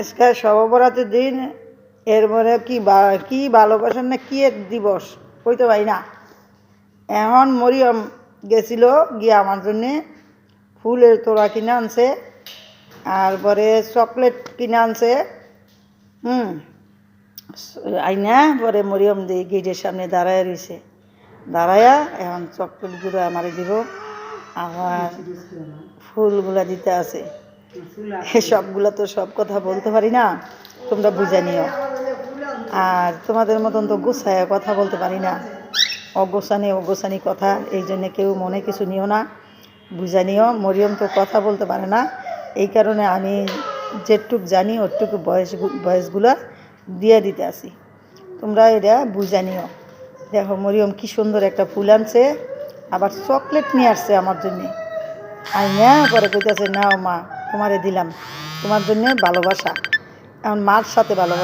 আজকে সর্ববরাতের দিন, এরপরে কি ভালোবাসার না কি এক দিবস কইতে পারি না। এখন মরিয়ম গেছিল গিয়ে আমার জন্যে ফুলের তোড়া কিনে আনছে, আর পরে চকলেট কিনে আনছে। আইনা পরে মরিয়ম দিয়ে গেটের সামনে দাঁড়ায় রয়েছে, দাঁড়ায়া এখন চকলেটগুলো আমারে দিব, আমার ফুলগুলা দিতে আছে। সবগুলো তো সব কথা বলতে পারি না, তোমরা বুঝে নিও। আর তোমাদের মতন তো গোছায় কথা বলতে পারি না, অগোছানি কথা, এই জন্যে কেউ মনে কিছু নিও না, বুঝে নিও। মরিয়ম তো কথা বলতে পারে না, এই কারণে আমি যেটুক জানি ওটুকু বয়সগুলো দিয়ে দিতে আসি, তোমরা এটা বুঝে নিও। দেখো মরিয়ম কি সুন্দর একটা ফুল আনছে, আবার চকলেট নিয়ে আসছে আমার জন্যে। আইনা পরে কইতেছে, নাও মা তোমারে দিলাম, তোমার জন্যে ভালোবাসা, এখন মার সাথে ভালোবাসা।